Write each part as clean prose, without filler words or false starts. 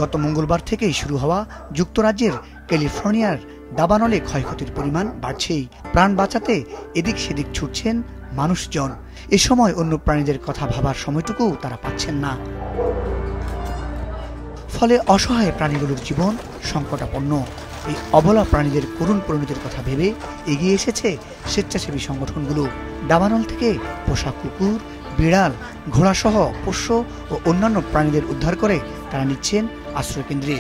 গত মঙ্গলবার থেকেই শুরু হওয়া যুক্তরাজ্যের ক্যালিফোর্নিয়ার দাবানলে ক্ষয়ক্ষতির পরিমাণ বাড়ছেই। প্রাণ বাঁচাতে এদিক সেদিক ছুটছেন মানুষজন। এ সময় অন্য প্রাণীদের কথা ভাবার সময়টুকু তারা পাচ্ছেন না। ফলে অসহায় প্রাণীগুলোর জীবন সংকটাপন্ন। এই অবলা প্রাণীদের করুণ পরিণতির কথা ভেবে এগিয়ে এসেছে স্বেচ্ছাসেবী সংগঠনগুলো। দাবানল থেকে পোষা কুকুর, বিড়াল, ঘোড়াসহ পোষ্য ও অন্যান্য প্রাণীদের উদ্ধার করে তারা নিচ্ছেন আশ্রয়কেন্দ্রে।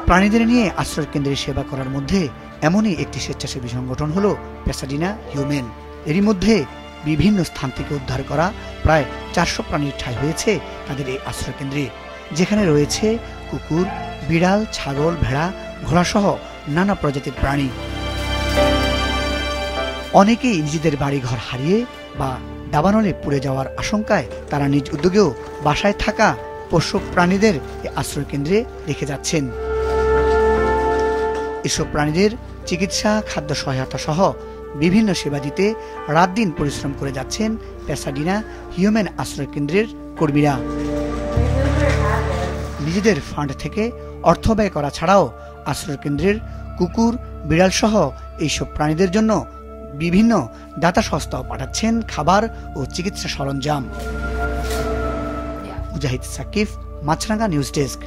প্রাণীদের নিয়ে আশ্রয়কেন্দ্রে সেবা করার মধ্যে এমনই একটি স্বেচ্ছাসেবী সংগঠন হলো প্যাসাডিনা হিউম্যান। এরই মধ্যে বিভিন্ন স্থান থেকে উদ্ধার করা প্রায় 400 প্রাণীর ঠাঁই হয়েছে তাদের এই আশ্রয়কেন্দ্রে, যেখানে রয়েছে কুকুর, বিড়াল, ছাগল, ভেড়া, ঘোড়াসহ নানা প্রজাতির প্রাণী। অনেকেই নিজেদের বাড়িঘর হারিয়ে বা দাবানলে পুড়ে যাওয়ার আশঙ্কায় তারা নিজ উদ্যোগেও বাসায় থাকা পোষ্য প্রাণীদের এই আশ্রয়কেন্দ্রে রেখে যাচ্ছেন। এসব প্রাণীদের চিকিৎসা, খাদ্য সহায়তা সহ বিভিন্ন সেবা দিতে রাত দিন পরিশ্রম করে যাচ্ছেন প্যাসাডিনা হিউম্যান আশ্রয়কেন্দ্রের কর্মীরা। নিজেদের ফান্ড থেকে অর্থ ব্যয় করা ছাড়াও আশ্রয়কেন্দ্রের কুকুর, বিড়াল সহ এইসব প্রাণীদের জন্য বিভিন্ন দাতা সংস্থাও পাঠাচ্ছেন খাবার ও চিকিৎসা সরঞ্জাম। মুজাহিদ সাকিব, মাছরাঙ্গা নিউজ ডেস্ক।